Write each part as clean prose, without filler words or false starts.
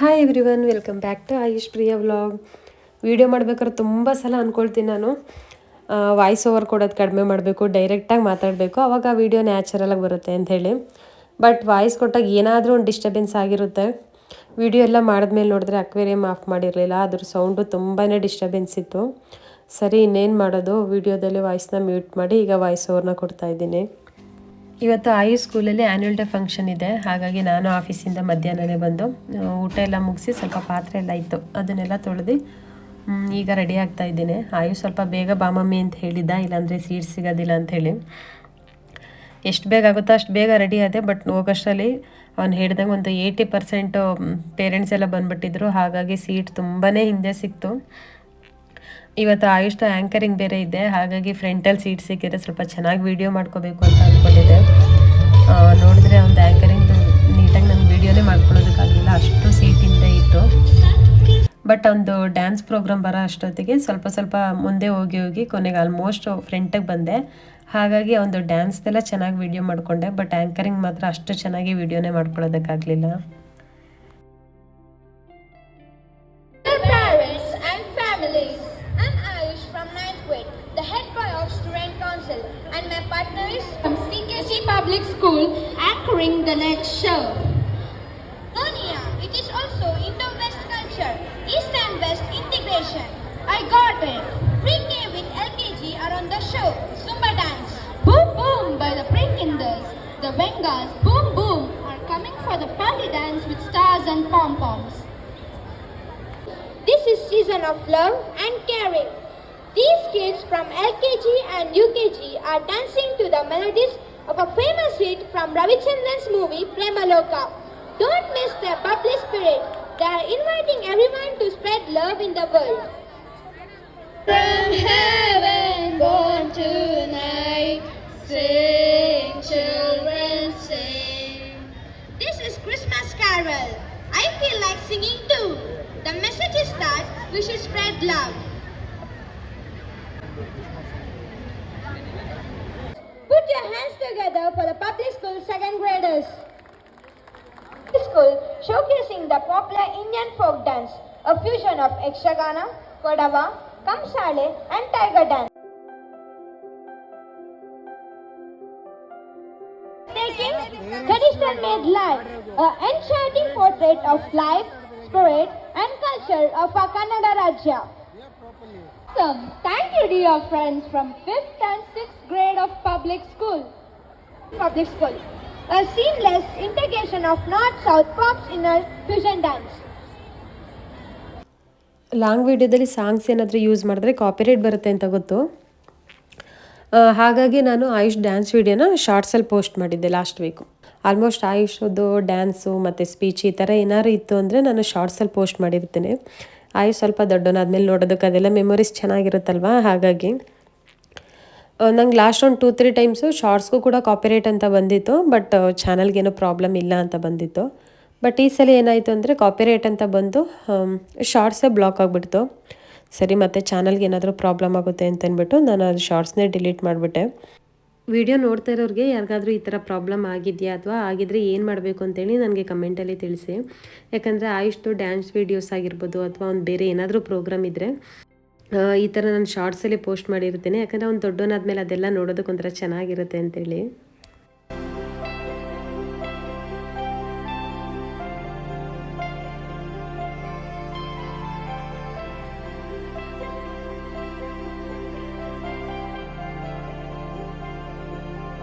Hi everyone, welcome back to Ayush Priya vlog. Video ಮಾಡ್ಬೇಕಾದ್ರೆ ತುಂಬ ಸಲ ಅಂದ್ಕೊಳ್ತೀನಿ ನಾನು ವಾಯ್ಸ್ ಓವರ್ ಕೊಡೋದು ಕಡಿಮೆ ಮಾಡಬೇಕು, ಡೈರೆಕ್ಟಾಗಿ ಮಾತಾಡಬೇಕು, ಆವಾಗ ವೀಡಿಯೋ ನ್ಯಾಚುರಲಾಗಿ ಬರುತ್ತೆ ಅಂಥೇಳಿ. ಬಟ್ ವಾಯ್ಸ್ ಕೊಟ್ಟಾಗ ಏನಾದರೂ ಒಂದು ಡಿಸ್ಟರ್ಬೆನ್ಸ್ ಆಗಿರುತ್ತೆ. ವೀಡಿಯೋ ಎಲ್ಲ ಮಾಡಿದ್ಮೇಲೆ ನೋಡಿದ್ರೆ ಅಕ್ವೇರಿಯಮ್ ಆಫ್ ಮಾಡಿರಲಿಲ್ಲ, ಅದ್ರ ಸೌಂಡು ತುಂಬಾ ಡಿಸ್ಟರ್ಬೆನ್ಸ್ ಇತ್ತು. ಸರಿ ಇನ್ನೇನು ಮಾಡೋದು, ವೀಡಿಯೋದಲ್ಲಿ ವಾಯ್ಸ್ನ ಮ್ಯೂಟ್ ಮಾಡಿ ಈಗ ವಾಯ್ಸ್ ಓವರ್ನ ಕೊಡ್ತಾಯಿದ್ದೀನಿ. ಇವತ್ತು ಆಯುಷ್ ಸ್ಕೂಲಲ್ಲಿ ಆ್ಯನ್ಯುವಲ್ ಡೇ ಫಂಕ್ಷನ್ ಇದೆ, ಹಾಗಾಗಿ ನಾನು ಆಫೀಸಿಂದ ಮಧ್ಯಾಹ್ನನೇ ಬಂದು ಊಟ ಎಲ್ಲ ಮುಗಿಸಿ ಸ್ವಲ್ಪ ಪಾತ್ರೆ ಎಲ್ಲ ಇತ್ತು ಅದನ್ನೆಲ್ಲ ತೊಳೆದು ಈಗ ರೆಡಿ ಆಗ್ತಾ ಇದ್ದೀನಿ. ಆಯುಷ್ ಸ್ವಲ್ಪ ಬೇಗ ಬಾ ಮಮ್ಮಿ ಅಂತ ಹೇಳಿದ್ದ, ಇಲ್ಲಾಂದರೆ ಸೀಟ್ ಸಿಗೋದಿಲ್ಲ ಅಂಥೇಳಿ. ಎಷ್ಟು ಬೇಗ ಆಗುತ್ತೋ ಅಷ್ಟು ಬೇಗ ರೆಡಿ ಆದೆ. ಬಟ್ ಹೋಗೋಷ್ಟರಲ್ಲಿ ಅವ್ನು ಹೇಳಿದಂಗೆ ಒಂದು 80% ಪೇರೆಂಟ್ಸ್ ಎಲ್ಲ ಬಂದುಬಿಟ್ಟಿದ್ರು, ಹಾಗಾಗಿ ಸೀಟ್ ತುಂಬಾ ಹಿಂದೆ ಸಿಕ್ತು. ಇವತ್ತು ಆಯುಷ್ದು ಆ್ಯಂಕರಿಂಗ್ ಬೇರೆ ಇದೆ, ಹಾಗಾಗಿ ಫ್ರಂಟಲ್ಲಿ ಸೀಟ್ ಸಿಕ್ಕಿದ್ರೆ ಸ್ವಲ್ಪ ಚೆನ್ನಾಗಿ ವೀಡಿಯೋ ಮಾಡ್ಕೋಬೇಕು ಅಂತ ಅಂದ್ಕೊಂಡಿದ್ದೆ. ನೋಡಿದ್ರೆ ಒಂದು ಆ್ಯಂಕರಿಂಗ್ದು ನೀಟಾಗಿ ನಂಗೆ ವೀಡಿಯೋನೇ ಮಾಡ್ಕೊಳ್ಳೋದಕ್ಕಾಗಲಿಲ್ಲ, ಅಷ್ಟು ಸೀಟ್ ಹಿಂದೆ ಇತ್ತು. ಬಟ್ ಒಂದು ಡ್ಯಾನ್ಸ್ ಪ್ರೋಗ್ರಾಮ್ ಬರೋ ಅಷ್ಟೊತ್ತಿಗೆ ಸ್ವಲ್ಪ ಸ್ವಲ್ಪ ಮುಂದೆ ಹೋಗಿ ಹೋಗಿ ಕೊನೆಗೆ ಆಲ್ಮೋಸ್ಟ್ ಫ್ರಂಟಿಗೆ ಬಂದೆ. ಹಾಗಾಗಿ ಒಂದು ಡ್ಯಾನ್ಸ್ದೆಲ್ಲ ಚೆನ್ನಾಗಿ ವೀಡಿಯೋ ಮಾಡಿಕೊಂಡೆ, ಬಟ್ ಆ್ಯಂಕರಿಂಗ್ ಮಾತ್ರ ಅಷ್ಟು ಚೆನ್ನಾಗಿ ವೀಡಿಯೋನೇ ಮಾಡ್ಕೊಳ್ಳೋದಕ್ಕಾಗಲಿಲ್ಲ. And my partner is from CKC Public School anchoring the next show. Nonia, it is also Indo-West culture, East and West integration. I got it. Pre-K with LKG are on the show. Zumba dance. Boom boom by the Pre-Kinders. The Vengas, boom boom, are coming for the party dance with stars and pom-poms. This is season of love and caring. These kids from LKG and UKG are dancing to the melodies of a famous hit from Ravichandran's movie Premaloka. Don't miss their bubbly spirit. They are inviting everyone to spread love in the world. From heaven born tonight, sing children sing. This is Christmas carol. I feel like singing too. The message is that we should spread love. Put your hands together for the public school second graders. School showcasing the popular Indian folk dance, a fusion of Yakshagana, Kodava, Kamsale and Tiger dance. Taking tradition made live, an enchanting portrait of life, spirit and culture of our Kannada Rajya. Awesome. Thank you dear friends from 5th and 6th grade of public school. A seamless integration of north-south pops in a fusion dance. Long ವೀಡಿಯೋದಲ್ಲಿ songs ಏನಾದರೂ use ಮಾಡಿದ್ರೆ copyright ಬರುತ್ತೆ ಅಂತ ಗೊತ್ತು, ಹಾಗಾಗಿ ನಾನು AYUSH dance ವೀಡಿಯೋನ ಶಾರ್ಟ್ಸಲ್ಲಿ post ಮಾಡಿದ್ದೆ ಲಾಸ್ಟ್ ವೀಕು. ಆಲ್ಮೋಸ್ಟ್ ಆಯುಷದ್ದು ಡ್ಯಾನ್ಸು ಮತ್ತು ಸ್ಪೀಚ್ ಈ ಥರ ಏನಾದ್ರು ಇತ್ತು ಅಂದರೆ ನಾನು ಶಾರ್ಟ್ಸಲ್ಲಿ ಪೋಸ್ಟ್ ಮಾಡಿರ್ತೀನಿ. ಆಯುಷ್ ಸ್ವಲ್ಪ ದೊಡ್ಡವನಾದ್ಮೇಲೆ ನೋಡೋದಕ್ಕೆ ಅದೆಲ್ಲ ಮೆಮೊರೀಸ್ ಚೆನ್ನಾಗಿರುತ್ತಲ್ವ, ಹಾಗಾಗಿ ನಂಗೆ ಲಾಸ್ಟ್ ಒಂದು 2-3 ಟೈಮ್ಸು ಶಾರ್ಟ್ಸ್ಗೂ ಕೂಡ ಕಾಪಿರೈಟ್ ಅಂತ ಬಂದಿತ್ತು. ಬಟ್ ಚಾನಲ್ಗೇನೋ ಪ್ರಾಬ್ಲಮ್ ಇಲ್ಲ ಅಂತ ಬಂದಿತ್ತು. ಬಟ್ ಈ ಸಲ ಏನಾಯಿತು ಅಂದರೆ ಕಾಪಿರೈಟ್ ಅಂತ ಬಂದು ಶಾರ್ಟ್ಸೇ ಬ್ಲಾಕ್ ಆಗಿಬಿಡ್ತು. ಸರಿ ಮತ್ತು ಚಾನಲ್ಗೆ ಏನಾದರೂ ಪ್ರಾಬ್ಲಮ್ ಆಗುತ್ತೆ ಅಂತ ಅಂದ್ಬಿಟ್ಟು ನಾನು ಅದು ಶಾರ್ಟ್ಸ್ನೇ ಡಿಲೀಟ್ ಮಾಡಿಬಿಟ್ಟೆ. ವಿಡಿಯೋ ನೋಡ್ತಾ ಇರೋರಿಗೆ ಯಾರಿಗಾದ್ರೂ ಈ ಥರ ಪ್ರಾಬ್ಲಮ್ ಆಗಿದೆಯಾ ಅಥವಾ ಆಗಿದ್ರೆ ಏನು ಮಾಡಬೇಕು ಅಂತೇಳಿ ನನಗೆ ಕಮೆಂಟಲ್ಲಿ ತಿಳಿಸಿ. ಯಾಕಂದರೆ ಆಯುಷ್ದು ಡ್ಯಾನ್ಸ್ ವೀಡಿಯೋಸ್ ಆಗಿರ್ಬೋದು ಅಥವಾ ಒಂದು ಬೇರೆ ಏನಾದರೂ ಪ್ರೋಗ್ರಾಮ್ ಇದ್ದರೆ ಈ ಥರ ನಾನು ಶಾರ್ಟ್ಸಲ್ಲಿ ಪೋಸ್ಟ್ ಮಾಡಿರ್ತೀನಿ. ಯಾಕಂದರೆ ಅವ್ನು ದೊಡ್ಡವನಾದ್ಮೇಲೆ ಅದೆಲ್ಲ ನೋಡೋದಕ್ಕೆ ಒಂಥರ ಚೆನ್ನಾಗಿರುತ್ತೆ ಅಂತೇಳಿ.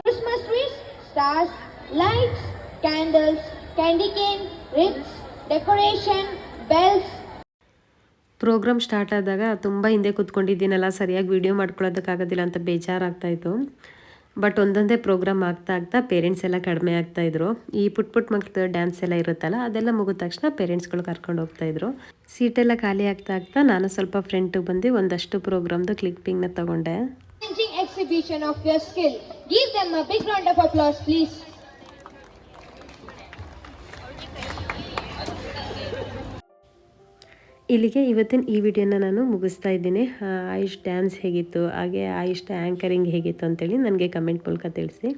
Christmas trees, stars, lights, candles, candy cane, wreaths, decoration, bells. Programme start ಆದಾಗ ತುಂಬ ಹಿಂದೆ ಕೂತ್ಕೊಂಡಿದ್ದೀನಲ್ಲ, ಸರಿಯಾಗಿ ವೀಡಿಯೋ ಮಾಡ್ಕೊಳ್ಳೋದಕ್ಕಾಗೋದಿಲ್ಲ ಅಂತ ಬೇಜಾರಾಗ್ತಾಯಿತ್ತು. ಬಟ್ ಒಂದೊಂದೇ ಪ್ರೋಗ್ರಾಮ್ ಆಗ್ತಾ ಪೇರೆಂಟ್ಸ್ ಎಲ್ಲ ಕಡಿಮೆ ಆಗ್ತಾಯಿದ್ರು. ಈ ಪುಟ್ ಮಕ್ಕಳು ಡ್ಯಾನ್ಸ್ ಎಲ್ಲ ಇರುತ್ತಲ್ಲ, ಅದೆಲ್ಲ ಮುಗಿದ ತಕ್ಷಣ ಪೇರೆಂಟ್ಸ್ಗಳು ಕರ್ಕೊಂಡು ಹೋಗ್ತಾಯಿದ್ರು. ಸೀಟೆಲ್ಲ ಖಾಲಿ ಆಗ್ತಾ ನಾನು ಸ್ವಲ್ಪ ಫ್ರಂಟಿಗೆ ಬಂದು ಒಂದಷ್ಟು ಪ್ರೋಗ್ರಾಮ್ದು ಕ್ಲಿಪ್ಪಿಂಗ್ನ ತೊಗೊಂಡೆ. Exhibition of your skill. Give them a big round of applause, please. ಇಲ್ಲಿಗೆ ಇವತ್ತಿನ ಈ ವಿಡಿಯೋನ ನಾನು ಮುಗಿಸ್ತಾ ಇದ್ದೀನಿ. ಆಯುಷ್ ಡ್ಯಾನ್ಸ್ ಹೇಗಿತ್ತು, ಹಾಗೆ ಆಯುಷ್ ಆ್ಯಂಕರಿಂಗ್ ಹೇಗಿತ್ತು ಅಂತೇಳಿ ನನಗೆ ಕಮೆಂಟ್ ಮೂಲಕ ತಿಳಿಸಿ.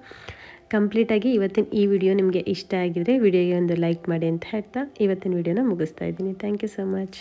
ಕಂಪ್ಲೀಟಾಗಿ ಇವತ್ತಿನ ಈ ವಿಡಿಯೋ ನಿಮಗೆ ಇಷ್ಟ ಆಗಿದರೆ ವಿಡಿಯೋಗೆ ಒಂದು ಲೈಕ್ ಮಾಡಿ ಅಂತ ಹೇಳ್ತಾ ಇವತ್ತಿನ ವಿಡಿಯೋನ ಮುಗಿಸ್ತಾ ಇದ್ದೀನಿ. Thank you so much.